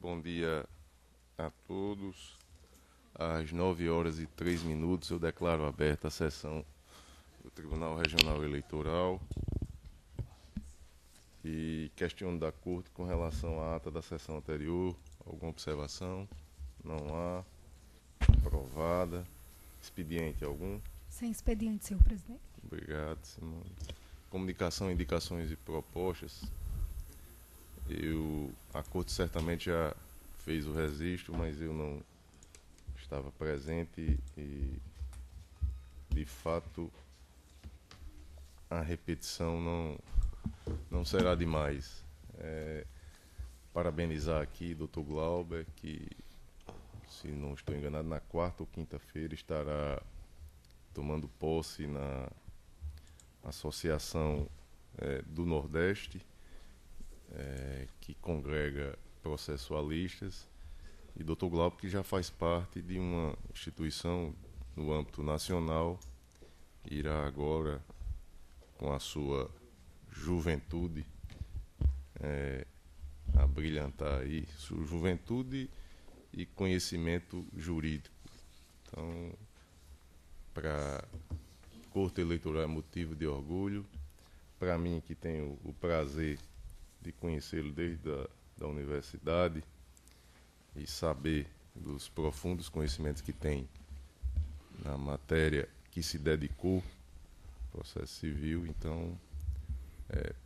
Bom dia a todos. Às 9h03 eu declaro aberta a sessão do Tribunal Regional Eleitoral e questiono da Corte com relação à ata da sessão anterior. Alguma observação? Não há. Aprovada. Expediente algum? Sem expediente, senhor presidente. Obrigado, Simone. Comunicação, indicações e propostas. A Corte certamente já fez o registro, mas eu não estava presente e, de fato, a repetição não será demais. Parabenizar aqui o Dr. Glauber, que, se não estou enganado, na quarta ou quinta-feira estará tomando posse na Associação do Nordeste, que congrega processualistas, e Dr. Glauber, que já faz parte de uma instituição no âmbito nacional, irá agora, com a sua juventude, abrilhantar aí sua juventude e conhecimento jurídico. Então, para a Corte Eleitoral é motivo de orgulho. Para mim, que tenho o prazer de conhecê-lo desde a universidade e saber dos profundos conhecimentos que tem na matéria que se dedicou, processo civil. Então,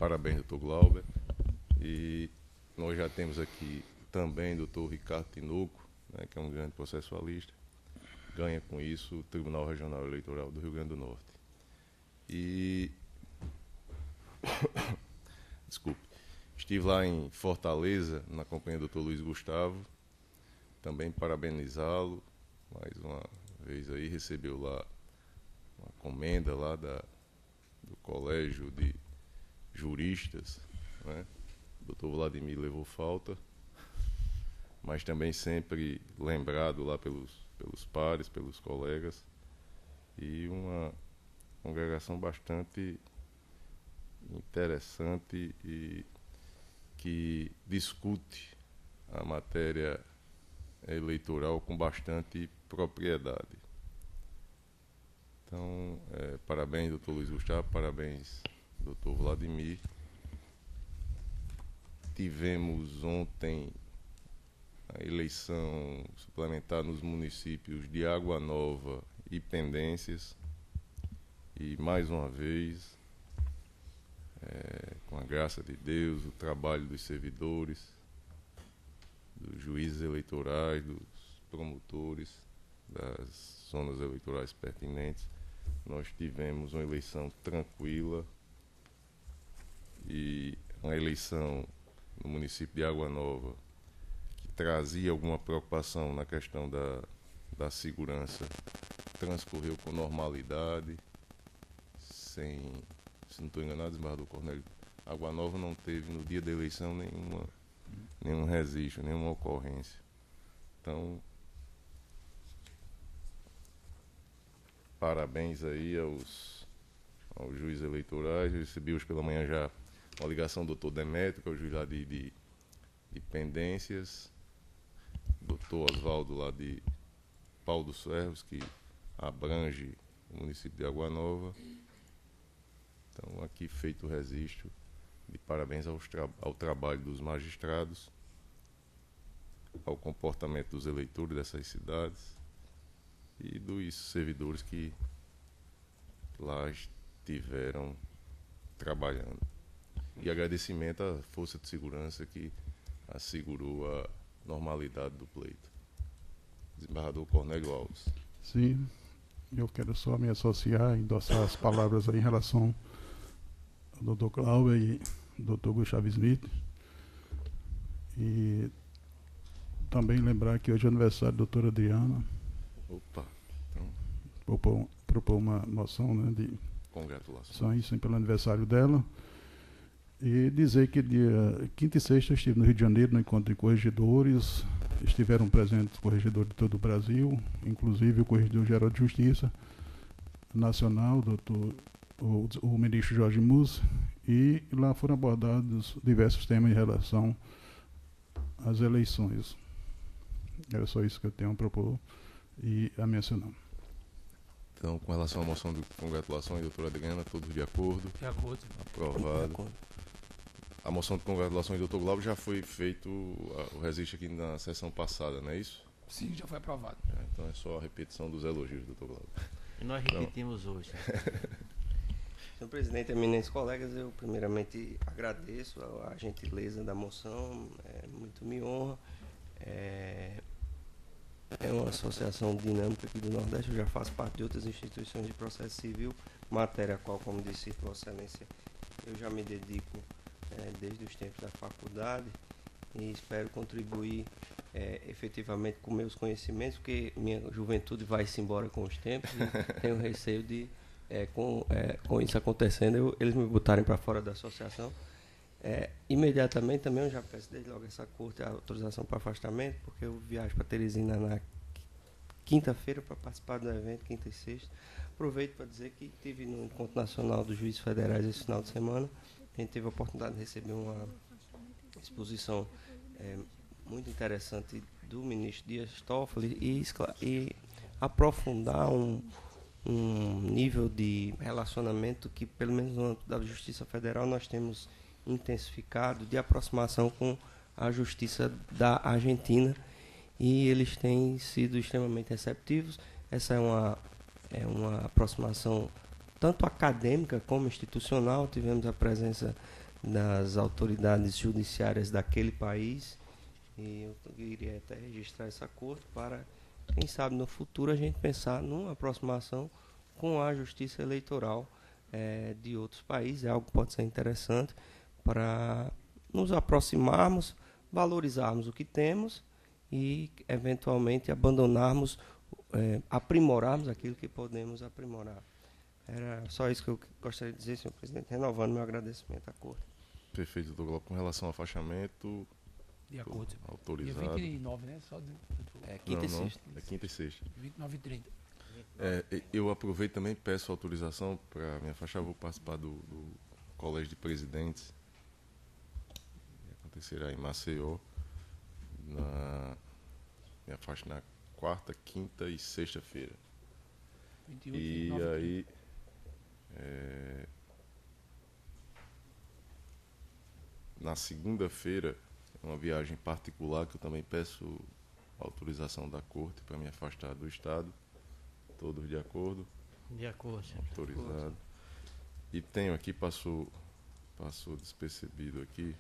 parabéns, Dr. Glauber. E nós já temos aqui também o Dr. Ricardo Tinoco, né, que é um grande processualista. Ganha com isso o Tribunal Regional Eleitoral do Rio Grande do Norte. E desculpe, estive lá em Fortaleza, na companhia do Dr. Luiz Gustavo, também parabenizá-lo, mais uma vez aí, recebeu lá uma comenda lá do Colégio de Juristas, né? O Dr. Vladimir levou falta, mas também sempre lembrado lá pelos pares, pelos colegas, e uma congregação bastante interessante e que discute a matéria eleitoral com bastante propriedade. Então, parabéns, doutor Luiz Gustavo, parabéns, doutor Vladimir. Tivemos ontem a eleição suplementar nos municípios de Água Nova e Pendências, e mais uma vez, com a graça de Deus, o trabalho dos servidores, dos juízes eleitorais, dos promotores, das zonas eleitorais pertinentes, nós tivemos uma eleição tranquila, e uma eleição no município de Água Nova que trazia alguma preocupação na questão da segurança, transcorreu com normalidade, se não estou enganado, desembargador Cornélio, Água Nova não teve no dia da eleição nenhum registro, nenhuma ocorrência. Então, parabéns aí aos juízes eleitorais. Eu recebi hoje pela manhã já uma ligação do doutor Demétrio, que é o juiz lá de Pendências, doutor Oswaldo lá de Pau dos Ferros, que abrange o município de Água Nova. Então, aqui feito o registro de parabéns ao trabalho dos magistrados, ao comportamento dos eleitores dessas cidades e dos servidores que lá estiveram trabalhando. E agradecimento à Força de Segurança que assegurou a normalidade do pleito. Desembargador Cornélio Alves. Sim, eu quero só me associar e endossar as palavras aí em relação ao Dr. Glauber e Dr. Gustavo Smith. E também lembrar que hoje é aniversário da doutora Adriana. Opa, então, propor uma moção, né, de congratulações pelo aniversário dela. E dizer que dia quinta e sexta eu estive no Rio de Janeiro no encontro de corregedores, estiveram presentes corregedores de todo o Brasil, inclusive o Corregedor-Geral de Justiça Nacional, o ministro Jorge Mussi, e lá foram abordados diversos temas em relação as eleições. Era só isso que eu tenho a propor e a mencionar. Então, com relação à moção de congratulações, doutora Adriana, todos de acordo? De acordo. Aprovado. De acordo. A moção de congratulações do doutor Glauber já foi feito o registro aqui na sessão passada, não é isso? Sim, já foi aprovado. Então é só a repetição dos elogios, doutor Glauber. E nós repetimos hoje. Senhor presidente, eminentes colegas, eu primeiramente agradeço a gentileza da moção, muito me honra. É uma associação dinâmica aqui do Nordeste, eu já faço parte de outras instituições de processo civil, matéria a qual, como disse Vossa Excelência, eu já me dedico desde os tempos da faculdade e espero contribuir efetivamente com meus conhecimentos, porque minha juventude vai-se embora com os tempos e tenho receio de, com isso acontecendo, eles me botarem para fora da associação. Imediatamente também eu já peço desde logo essa corte a autorização para afastamento, porque eu viajo para Teresina na quinta-feira para participar do evento, quinta e sexta. Aproveito para dizer que estive no Encontro Nacional dos Juízes Federais esse final de semana. A gente teve a oportunidade de receber uma exposição muito interessante do ministro Dias Toffoli e aprofundar um nível de relacionamento que, pelo menos no âmbito da Justiça Federal, nós temos intensificado, de aproximação com a Justiça da Argentina, e eles têm sido extremamente receptivos. Essa é uma aproximação tanto acadêmica como institucional. Tivemos a presença das autoridades judiciárias daquele país e eu iria até registrar essa acordo para, quem sabe, no futuro a gente pensar numa aproximação com a justiça eleitoral de outros países. É algo que pode ser interessante para nos aproximarmos, valorizarmos o que temos e, eventualmente, abandonarmos, aprimorarmos aquilo que podemos aprimorar. Era só isso que eu gostaria de dizer, senhor presidente, renovando meu agradecimento à Corte. Perfeito, doutor Glauber. Com relação ao afastamento, De acordo. autorizado. Dia 29, né? Só Quinta e Não, sexta. é quinta e sexta. 29 e 30. Eu aproveito também e peço autorização para me afastar. Vou participar do Colégio de Presidentes, que acontecerá em Maceió. Me afasto na quarta, quinta e sexta-feira. 28 E 29 e aí, na segunda-feira, uma viagem particular que eu também peço autorização da Corte para me afastar do Estado. Todos de acordo? De acordo, senhor. Autorizado. E tenho aqui, passou despercebido aqui,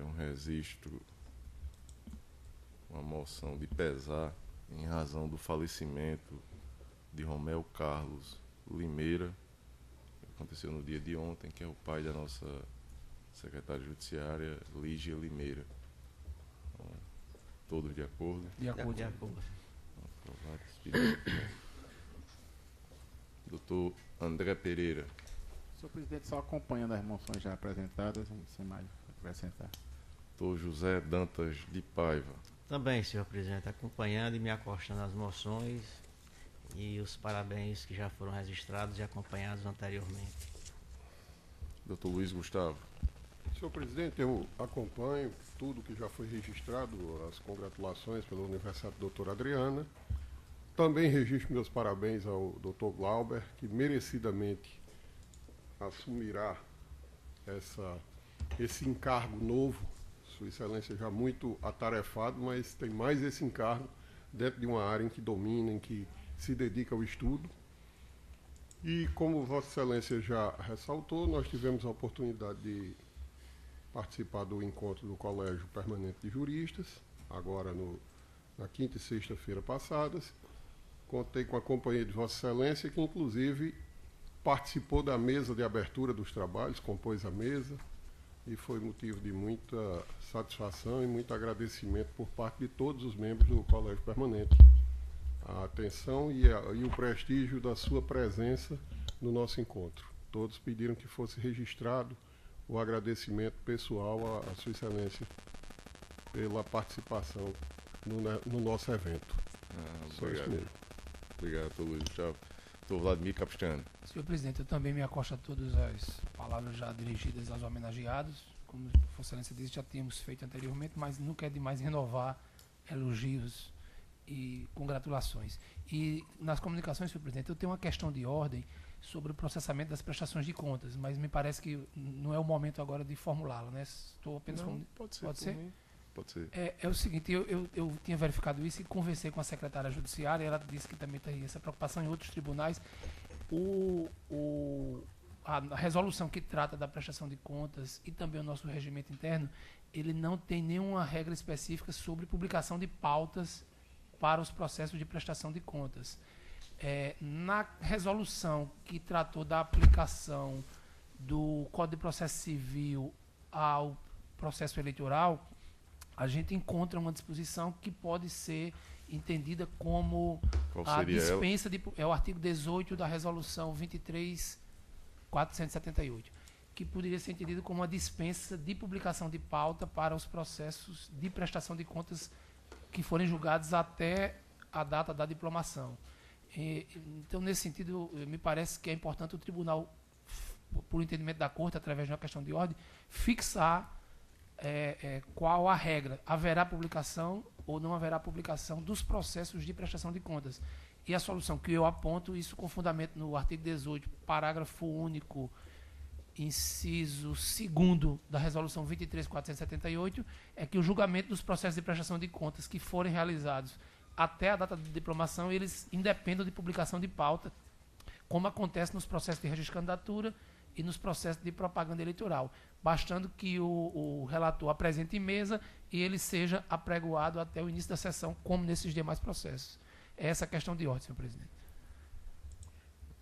um registro, uma moção de pesar em razão do falecimento de Romeu Carlos Limeira, que aconteceu no dia de ontem, que é o pai da nossa secretária judiciária, Lígia Limeira. Então, todos de acordo? De acordo. De acordo. Aprovado. Doutor André Pereira. Senhor presidente, só acompanhando as moções já apresentadas, sem mais acrescentar. Doutor José Dantas de Paiva. Também, senhor presidente, acompanhando e me acostando às moções e os parabéns que já foram registrados e acompanhados anteriormente. Doutor Luiz Gustavo. Senhor presidente, eu acompanho tudo que já foi registrado, as congratulações pelo aniversário da doutora Adriana. Também registro meus parabéns ao doutor Glauber, que merecidamente assumirá esse encargo novo. Sua Excelência já muito atarefado, mas tem mais esse encargo dentro de uma área em que domina, em que se dedica ao estudo. E como Vossa Excelência já ressaltou, nós tivemos a oportunidade de participar do encontro do Colégio Permanente de Juristas, agora na quinta e sexta-feira passadas. Contei com a companhia de Vossa Excelência, que inclusive participou da mesa de abertura dos trabalhos, compôs a mesa, e foi motivo de muita satisfação e muito agradecimento por parte de todos os membros do Colégio Permanente. A atenção e o prestígio da sua presença no nosso encontro. Todos pediram que fosse registrado o agradecimento pessoal à Sua Excelência pela participação no nosso evento. Só isso Obrigado. mesmo. Obrigado, doutor Luiz Gustavo. Doutor Vladimir Capistrano. Senhor presidente, eu também me acosto a todas as palavras já dirigidas aos homenageados, como Vossa Excelência disse, já tínhamos feito anteriormente, mas nunca é demais renovar elogios e congratulações. E nas comunicações, senhor presidente, eu tenho uma questão de ordem sobre o processamento das prestações de contas, mas me parece que não é o momento agora de formulá-la, né? Estou apenas Não, pode ser. Pode por ser? mim. Pode ser. É o seguinte, eu tinha verificado isso e conversei com a secretária judiciária, ela disse que também tem essa preocupação em outros tribunais. A resolução que trata da prestação de contas e também o nosso regimento interno, ele não tem nenhuma regra específica sobre publicação de pautas para os processos de prestação de contas. Na resolução que tratou da aplicação do Código de Processo Civil ao processo eleitoral, a gente encontra uma disposição que pode ser entendida como Qual a seria ela? dispensa de... É o artigo 18 da resolução 23.478, que poderia ser entendido como uma dispensa de publicação de pauta para os processos de prestação de contas que forem julgados até a data da diplomação. Então, nesse sentido, me parece que é importante o tribunal, por entendimento da Corte, através de uma questão de ordem, fixar qual a regra. Haverá publicação ou não haverá publicação dos processos de prestação de contas. E a solução que eu aponto, isso com fundamento no artigo 18, parágrafo único, inciso 2º da resolução 23.478, é que o julgamento dos processos de prestação de contas que forem realizados até a data de diplomação, eles independam de publicação de pauta, como acontece nos processos de registro de candidatura e nos processos de propaganda eleitoral, bastando que o relator apresente em mesa e ele seja apregoado até o início da sessão, como nesses demais processos. É essa a questão de ordem, senhor presidente.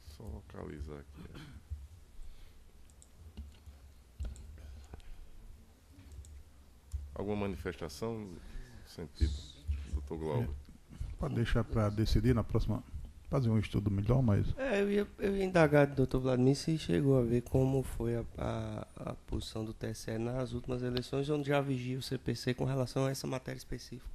Só localizar aqui. Alguma manifestação no sentido, doutor Glauber? Pode deixar para decidir na próxima. Fazer um estudo melhor, mas. Eu ia indagar do Dr. Vladimir se chegou a ver como foi a posição do TSE nas últimas eleições, onde já vigia o CPC com relação a essa matéria específica.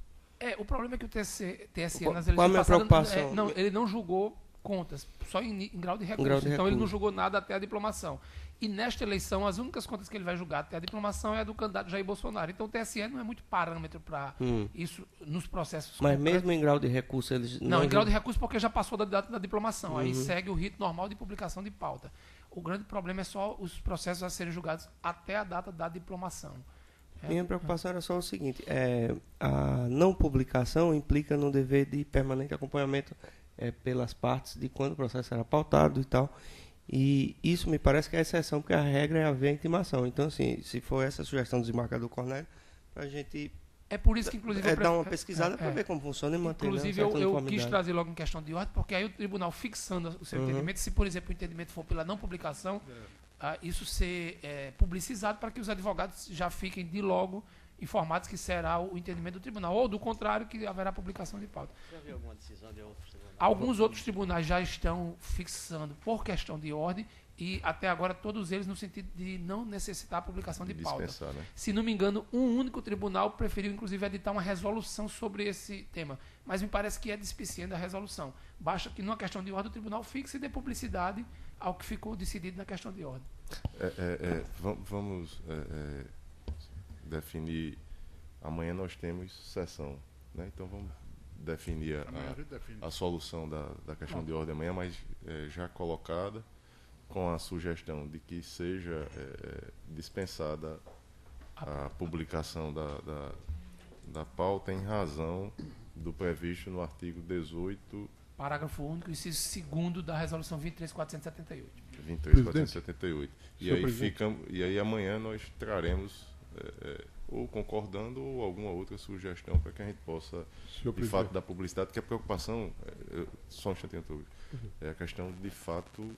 O problema é que o TSE Qual- nas qual a eleições minha passadas, preocupação? ele não julgou contas, só em grau de recurso. grau de Então ele não recurso. julgou nada até a diplomação. E nesta eleição, as únicas contas que ele vai julgar até a diplomação é a do candidato Jair Bolsonaro. Então o TSE não é muito parâmetro para isso nos processos. Mas concretos. mesmo em grau de recurso, eles Não, em grau de recurso porque já passou da data da diplomação. Aí Uhum. segue o rito normal de publicação de pauta. O grande problema é só os processos a serem julgados até a data da diplomação. Minha preocupação era só o seguinte, a não publicação implica no dever de permanente acompanhamento pelas partes de quando o processo era pautado e tal. E isso me parece que é a exceção, porque a regra é haver a intimação. Então, assim, se for essa sugestão do desembargador Cornélio, para a gente É por isso que, inclusive, dar uma pesquisada para ver como funciona e manter Inclusive, uma certa eu uniformidade. quis trazer logo em questão de ordem, porque aí o tribunal fixando o seu entendimento, se, por exemplo, o entendimento for pela não publicação, isso ser publicizado para que os advogados já fiquem de logo informados que será o entendimento do tribunal. Ou, do contrário, que haverá publicação de pauta. Já viu alguma decisão de outros tribunais? Alguns outros tribunais já estão fixando por questão de ordem e, até agora, todos eles no sentido de não necessitar a publicação de pauta. Dispensar, né? Se não me engano, um único tribunal preferiu, inclusive, editar uma resolução sobre esse tema. Mas me parece que é despiciente a resolução. Basta que, numa questão de ordem, o tribunal fixe e dê publicidade ao que ficou decidido na questão de ordem. Vamos definir. Amanhã nós temos sessão, né? Então vamos definir Amanhã a gente define. a solução da questão de ordem amanhã, mas já colocada com a sugestão de que seja dispensada a publicação da pauta em razão do previsto no artigo 18, Parágrafo único, inciso 2º da resolução 23.478. 23.478. E Senhor aí presidente. e aí amanhã nós traremos ou concordando ou alguma outra sugestão para que a gente possa, Senhor de fato, dar publicidade, porque a preocupação, só um instantinho, é a questão, de fato,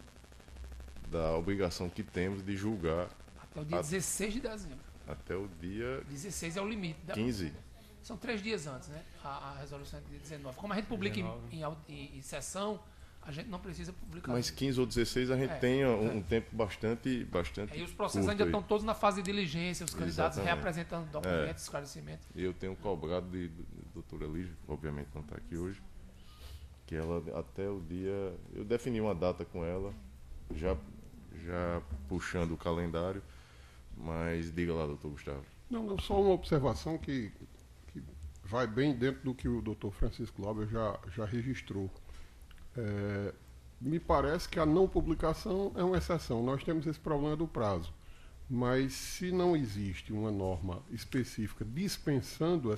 da obrigação que temos de julgar Até o dia 16 de dezembro. até o dia 16 é o limite. 15. São 3 dias antes, né? A resolução é de 19. Como a gente publica em sessão, a gente não precisa publicar. Mas 15 ou 16 a gente tem um tempo bastante E os processos curto ainda aí. estão todos na fase de diligência, os candidatos Exatamente. reapresentando documentos, esclarecimentos. E eu tenho cobrado de doutora Lígia, que obviamente não está aqui hoje, que ela até o dia... Eu defini uma data com ela, já puxando o calendário, Mas diga lá, doutor Gustavo. Não, só uma observação que vai bem dentro do que o doutor Francisco Glauber já registrou. Me parece que a não publicação é uma exceção. Nós temos esse problema do prazo. Mas se não existe uma norma específica dispensando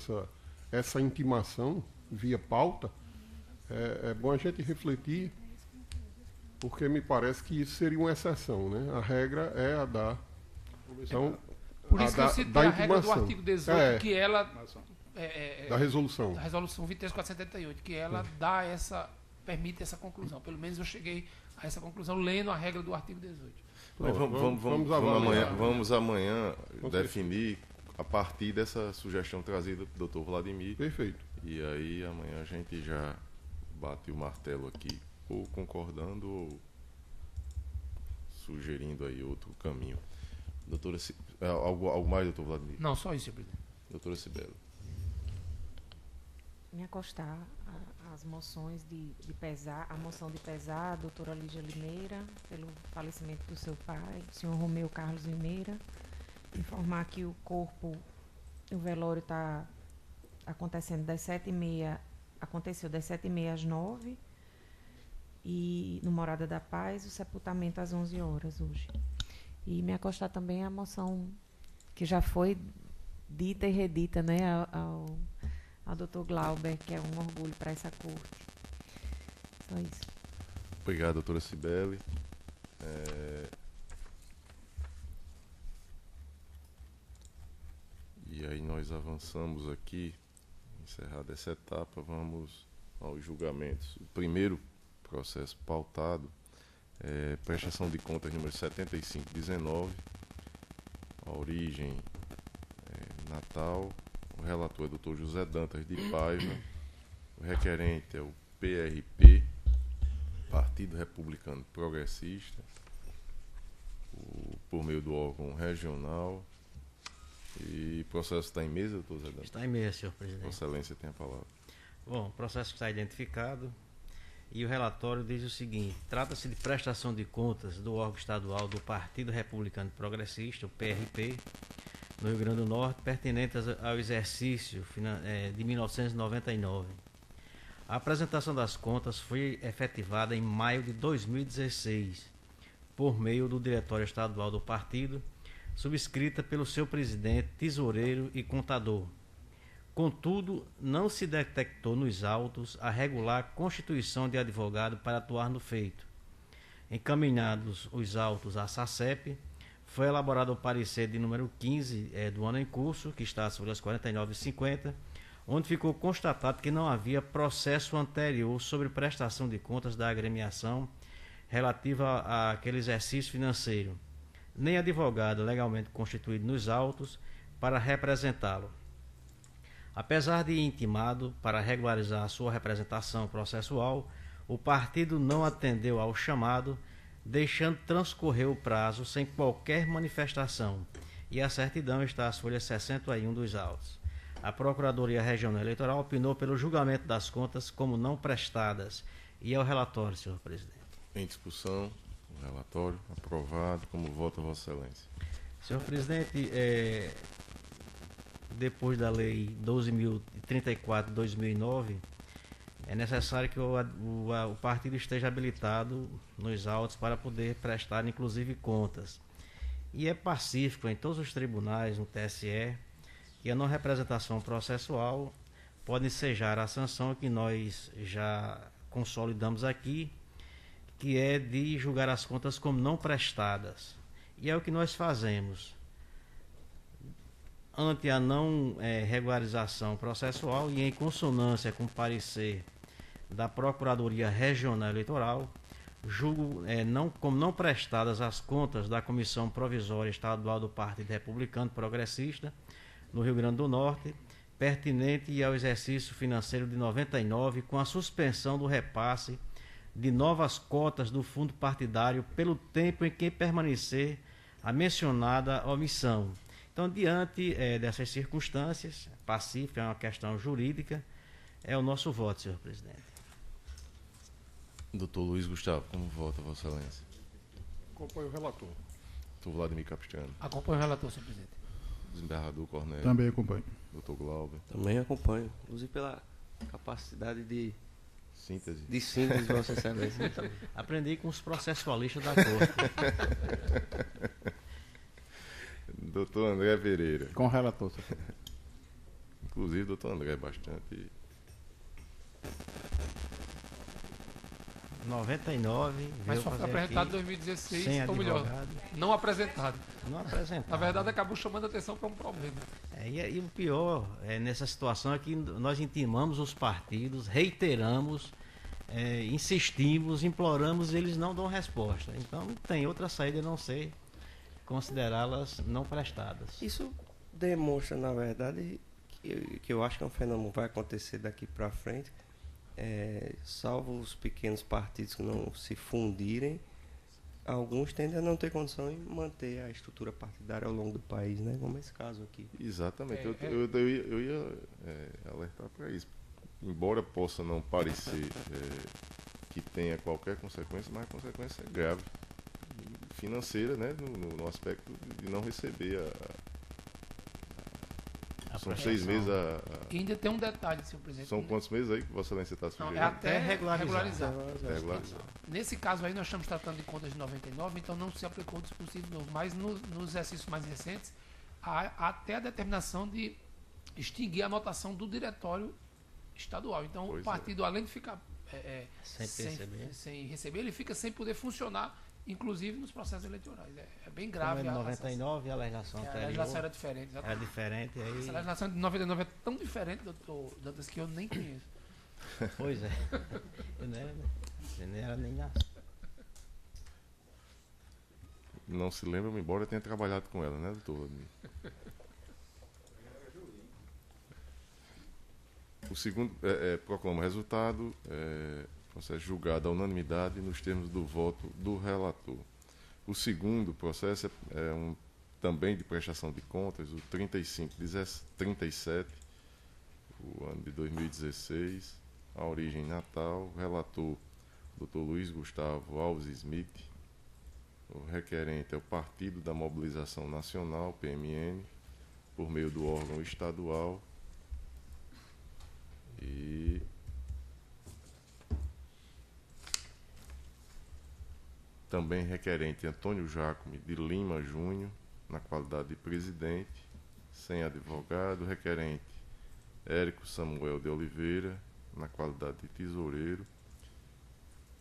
essa intimação via pauta, é bom a gente refletir, porque me parece que isso seria uma exceção, né? A regra é a da... Então, por isso que eu citei a regra do intimação. artigo 18, que ela... Da resolução. Da resolução 23478, que ela permite essa conclusão. Pelo menos eu cheguei a essa conclusão lendo a regra do artigo 18. Mas vamos amanhã definir a partir dessa sugestão trazida do doutor Vladimir. Perfeito. E aí amanhã a gente já bate o martelo aqui, ou concordando ou sugerindo aí outro caminho. Doutora, algo mais, doutor Vladimir? Não, só isso, senhor presidente. Doutora Cibele. Me acostar às moções de pesar, a moção de pesar, a doutora Lígia Limeira, pelo falecimento do seu pai, o senhor Romeu Carlos Limeira, informar que o velório está acontecendo das 7h30, aconteceu das 7h30 às 9h, e no Morada da Paz, o sepultamento às 11 horas hoje. E me acostar também à moção que já foi dita e redita, né, ao doutor Glauber, que é um orgulho para essa corte. Só isso. Obrigado, doutora Cibele. E aí nós avançamos aqui, encerrada essa etapa, vamos aos julgamentos. O primeiro processo pautado é prestação de contas número 7519, a origem é Natal. O relator é o Dr. José Dantas de Paiva. O requerente é o PRP, Partido Republicano Progressista, por meio do órgão regional. E o processo está em mesa, doutor José Dantas? Está em mesa, senhor presidente. Vossa Excelência tem a palavra. Bom, o processo está identificado e o relatório diz o seguinte: trata-se de prestação de contas do órgão estadual do Partido Republicano Progressista, o PRP, no Rio Grande do Norte, pertinentes ao exercício de 1999. A apresentação das contas foi efetivada em maio de 2016, por meio do Diretório Estadual do Partido, subscrita pelo seu presidente, tesoureiro e contador. Contudo, não se detectou nos autos a regular constituição de advogado para atuar no feito. Encaminhados os autos à SACEP, foi elaborado o parecer de número 15 do ano em curso, que está sobre as 49,50, onde ficou constatado que não havia processo anterior sobre prestação de contas da agremiação relativa àquele exercício financeiro, nem advogado legalmente constituído nos autos para representá-lo. Apesar de intimado para regularizar a sua representação processual, o partido não atendeu ao chamado, deixando transcorrer o prazo sem qualquer manifestação, e a certidão está às folhas 61 dos autos. A Procuradoria Regional Eleitoral opinou pelo julgamento das contas como não prestadas. E é o relatório, senhor presidente. Em discussão, o relatório aprovado. Como vota Vossa Excelência? Senhor presidente, depois da Lei 12.034 de 2009, é necessário que o partido esteja habilitado nos autos para poder prestar, inclusive, contas. E é pacífico em todos os tribunais, no TSE, que a não representação processual pode ensejar a sanção que nós já consolidamos aqui, que é de julgar as contas como não prestadas. E é o que nós fazemos. Ante a não regularização processual e em consonância com o parecer da Procuradoria Regional Eleitoral, julgo como não prestadas as contas da Comissão Provisória Estadual do Partido Republicano Progressista, no Rio Grande do Norte, pertinente ao exercício financeiro de 99, com a suspensão do repasse de novas cotas do fundo partidário pelo tempo em que permanecer a mencionada omissão. Então, diante dessas circunstâncias, pacífica, é uma questão jurídica, é o nosso voto, senhor presidente. Doutor Luiz Gustavo, como vota Vossa Excelência? Acompanho o relator. Doutor Vladimir Capistrano. Acompanho o relator, senhor presidente. Desembargador Cornélio. Também acompanho. Doutor Glauber. Também acompanho, inclusive pela capacidade de Síntese. síntese de Vossa Excelência. Aprendi com os processualistas da corte. Doutor André Pereira. Com o relator, senhor presidente. Inclusive, doutor André é bastante... 99, Mas veio só foi fazer apresentado em aqui 2016, sem ou melhor, advogado. não apresentado. Não apresentado. Na verdade, acabou chamando a atenção para um problema. E o pior nessa situação é que nós intimamos os partidos, reiteramos, insistimos, imploramos e eles não dão resposta. Então não tem outra saída a não ser considerá-las não prestadas. Isso demonstra, na verdade, que eu acho que é um fenômeno que vai acontecer daqui para frente, salvo os pequenos partidos que não se fundirem, alguns tendem a não ter condição de manter a estrutura partidária ao longo do país, né? Como esse caso aqui. Exatamente. Eu ia alertar para isso. Embora possa não parecer que tenha qualquer consequência, mas a consequência é grave. Financeira, né? No aspecto de não receber são 6 meses E ainda tem um detalhe, senhor presidente. São quantos meses aí que Vossa Excelência está Não, sugerindo? é até regularizar. Regularizar. Nesse caso aí, nós estamos tratando de contas de 99, então não se aplicou o dispositivo novo. Mas nos exercícios mais recentes, há até a determinação de extinguir a anotação do diretório estadual. Então, Pois o partido, além de ficar Sem receber, ele fica sem poder funcionar, inclusive nos processos eleitorais. É bem Como grave. é de 99, a legislação a anterior legislação era diferente. era Exatamente. diferente. Aí, Essa legislação de 99 é tão diferente, doutor Dantas, que eu nem conheço. pois é. Eu não era nem nascido. Não se lembra, embora tenha trabalhado com ela, né, doutor Vladimir? O segundo proclama o resultado, processo julgado à unanimidade nos termos do voto do relator. O segundo processo é também de prestação de contas, o 3537, o ano de 2016, a origem Natal, relator Dr. Luiz Gustavo Alves Smith, o requerente é o Partido da Mobilização Nacional, PMN, por meio do órgão estadual, e também requerente Antônio Jacome de Lima Júnior, na qualidade de presidente, sem advogado, requerente Érico Samuel de Oliveira, na qualidade de tesoureiro,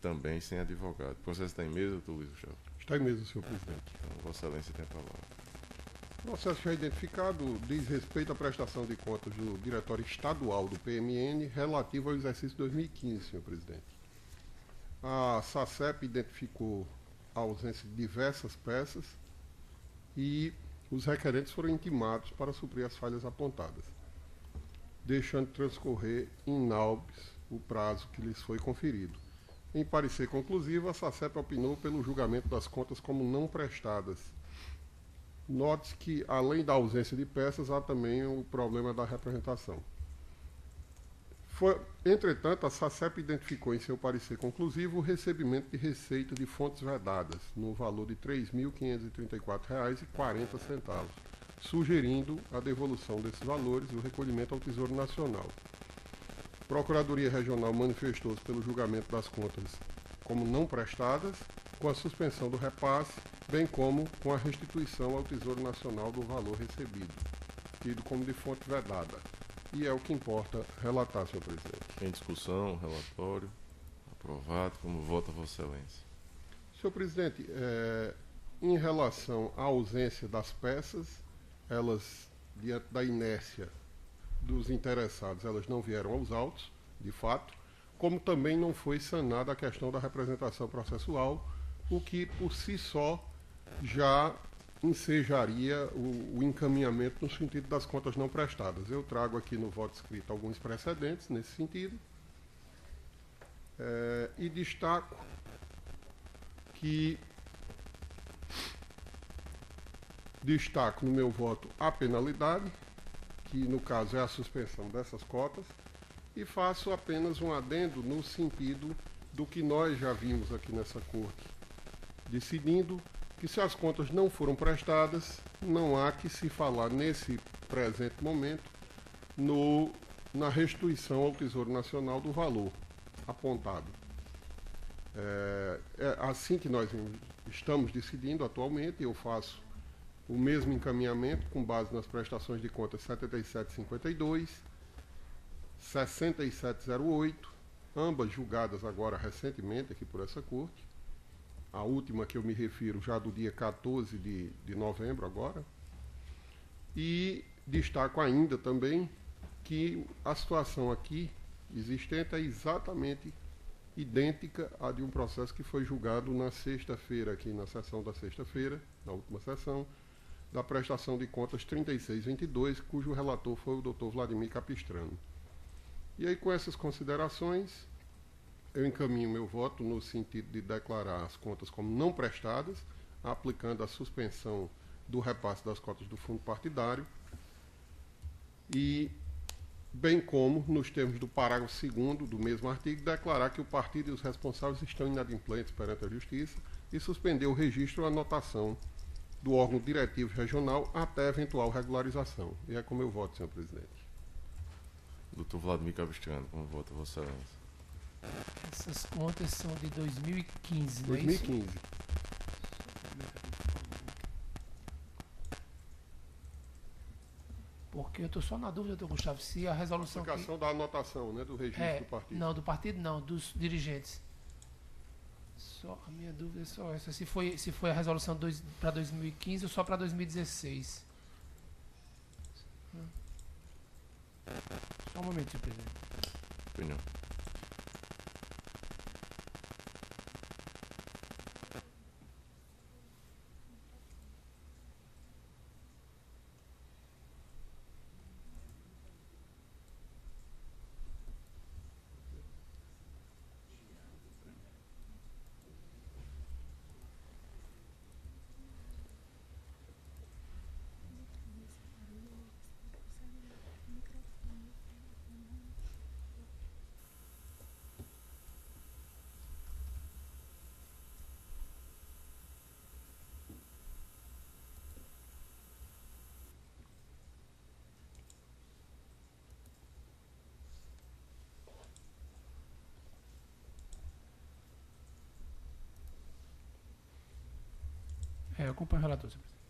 também sem advogado. O processo está em mesa, doutor Luiz Gustavo? Está em mesa, senhor presidente. Então, Vossa Excelência tem a palavra. O processo já identificado diz respeito à prestação de contas do Diretório Estadual do PMN relativo ao exercício 2015, senhor presidente. A SACEP identificou a ausência de diversas peças e os requerentes foram intimados para suprir as falhas apontadas, deixando transcorrer inalbes o prazo que lhes foi conferido. Em parecer conclusivo, a SACEP opinou pelo julgamento das contas como não prestadas. Note que, além da ausência de peças, há também o problema da representação. Entretanto, a SACEP identificou em seu parecer conclusivo o recebimento de receita de fontes vedadas, no valor de R$ 3.534,40, sugerindo a devolução desses valores e o recolhimento ao Tesouro Nacional. A Procuradoria Regional manifestou-se pelo julgamento das contas como não prestadas, com a suspensão do repasse, bem como com a restituição ao Tesouro Nacional do valor recebido, tido como de fonte vedada. E é o que importa relatar, senhor presidente. Em discussão, relatório, aprovado, como vota Vossa Excelência? Senhor presidente, em relação à ausência das peças, elas, diante da inércia dos interessados, elas não vieram aos autos, de fato, como também não foi sanada a questão da representação processual, o que por si só já ensejaria o encaminhamento no sentido das contas não prestadas. Eu trago aqui no voto escrito alguns precedentes nesse sentido, e destaco no meu voto a penalidade, que no caso é a suspensão dessas cotas, e faço apenas um adendo no sentido do que nós já vimos aqui nessa corte decidindo, que se as contas não foram prestadas, não há que se falar nesse presente momento na restituição ao Tesouro Nacional do valor apontado. É assim que nós estamos decidindo atualmente. Eu faço o mesmo encaminhamento com base nas prestações de contas 7752, 6708, ambas julgadas agora recentemente aqui por essa corte. A última que eu me refiro já do dia 14 de novembro agora. E destaco ainda também que a situação aqui existente é exatamente idêntica à de um processo que foi julgado na sexta-feira, aqui na sessão da sexta-feira, na última sessão, da prestação de contas 3622, cujo relator foi o Dr. Vladimir Capistrano. E aí, com essas considerações, eu encaminho meu voto no sentido de declarar as contas como não prestadas, aplicando a suspensão do repasse das cotas do fundo partidário, e bem como, nos termos do parágrafo 2º do mesmo artigo, declarar que o partido e os responsáveis estão inadimplentes perante a Justiça e suspender o registro ou anotação do órgão diretivo regional até eventual regularização. E é como eu voto, senhor presidente. Dr. Vladimir Capistrano, como vota Vossa Excelência? Essas contas são de 2015, não é isso? 2015. Porque eu estou só na dúvida, doutor Gustavo, se a resolução... Aplicação da anotação, né, do registro do partido. Não, do partido não, dos dirigentes. Só, a minha dúvida é só essa. Se foi a resolução para 2015 ou só para 2016. Só um momento, senhor presidente. Opinião. Eu acompanho o relator, senhor presidente.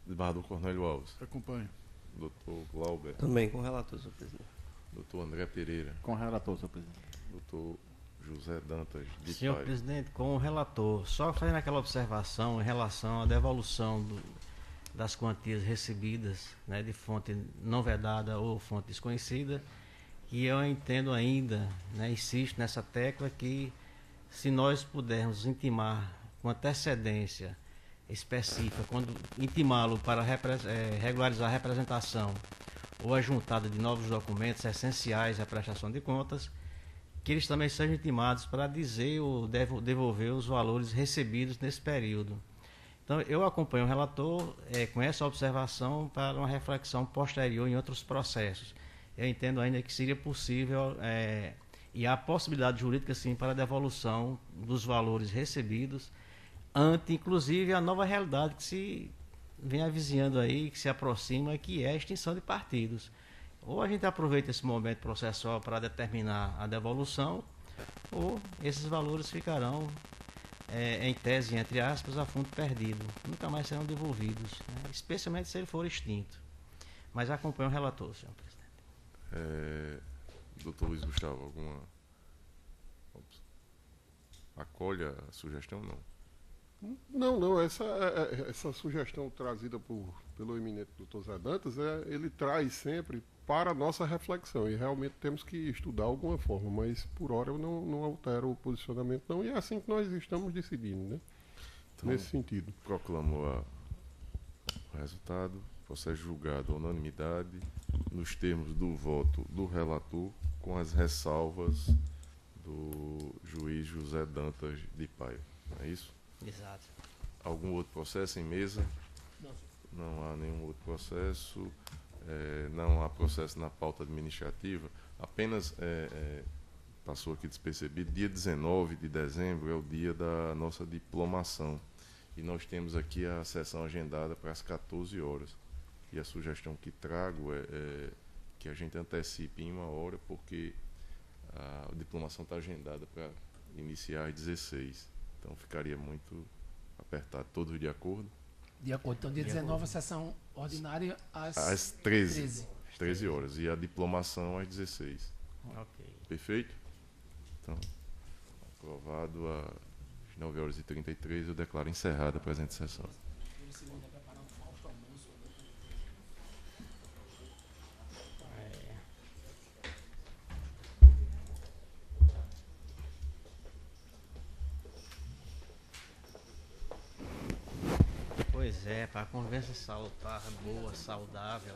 Desembargador Cornélio Alves. Acompanho. Dr. Glauber. Também com relator, senhor presidente. Dr. André Pereira. Com relator, senhor presidente. Dr. José Dantas de Senhor Paiva. presidente, com o relator, só fazendo aquela observação em relação à devolução das quantias recebidas, né, de fonte não vedada ou fonte desconhecida, que eu entendo ainda, né, insisto nessa tecla, que se nós pudermos intimar com antecedência específica, quando intimá-lo para regularizar a representação ou a juntada de novos documentos essenciais à prestação de contas, que eles também sejam intimados para dizer ou devolver os valores recebidos nesse período. Então, eu acompanho o relator com essa observação para uma reflexão posterior em outros processos. Eu entendo ainda que seria possível e há possibilidade jurídica, sim, para a devolução dos valores recebidos, ante, inclusive, a nova realidade que se vem avizinhando aí, que se aproxima, que é a extinção de partidos. Ou a gente aproveita esse momento processual para determinar a devolução, ou esses valores ficarão, em tese, entre aspas, a fundo perdido. Nunca mais serão devolvidos, né? Especialmente se ele for extinto. Mas acompanho o relator, senhor presidente. Doutor Luiz Gustavo, alguma... Acolhe a sugestão ou não? Não, essa sugestão trazida pelo eminente doutor Zé Dantas, ele traz sempre para a nossa reflexão, e realmente temos que estudar alguma forma, mas por hora eu não altero o posicionamento não, e é assim que nós estamos decidindo, né? Então, nesse sentido. Proclamo o resultado, processo julgado à unanimidade, nos termos do voto do relator, com as ressalvas do juiz José Dantas de Paiva. Não é isso? Exato. Algum outro processo em mesa? Não, senhor. Não há nenhum outro processo. Não há processo na pauta administrativa. Apenas passou aqui despercebido, dia 19 de dezembro é o dia da nossa diplomação. E nós temos aqui a sessão agendada para as 14 horas. E a sugestão que trago é que a gente antecipe em 1 hora, porque a diplomação está agendada para iniciar às 16. Então ficaria muito apertado. Todos de acordo? De acordo. Então, dia 19, a sessão ordinária Às 13 horas. E a diplomação às 16. Ok. Perfeito? Então, aprovado às 9h33, eu declaro encerrada a presente sessão. Pois é, para a conversa salutar, boa, saudável.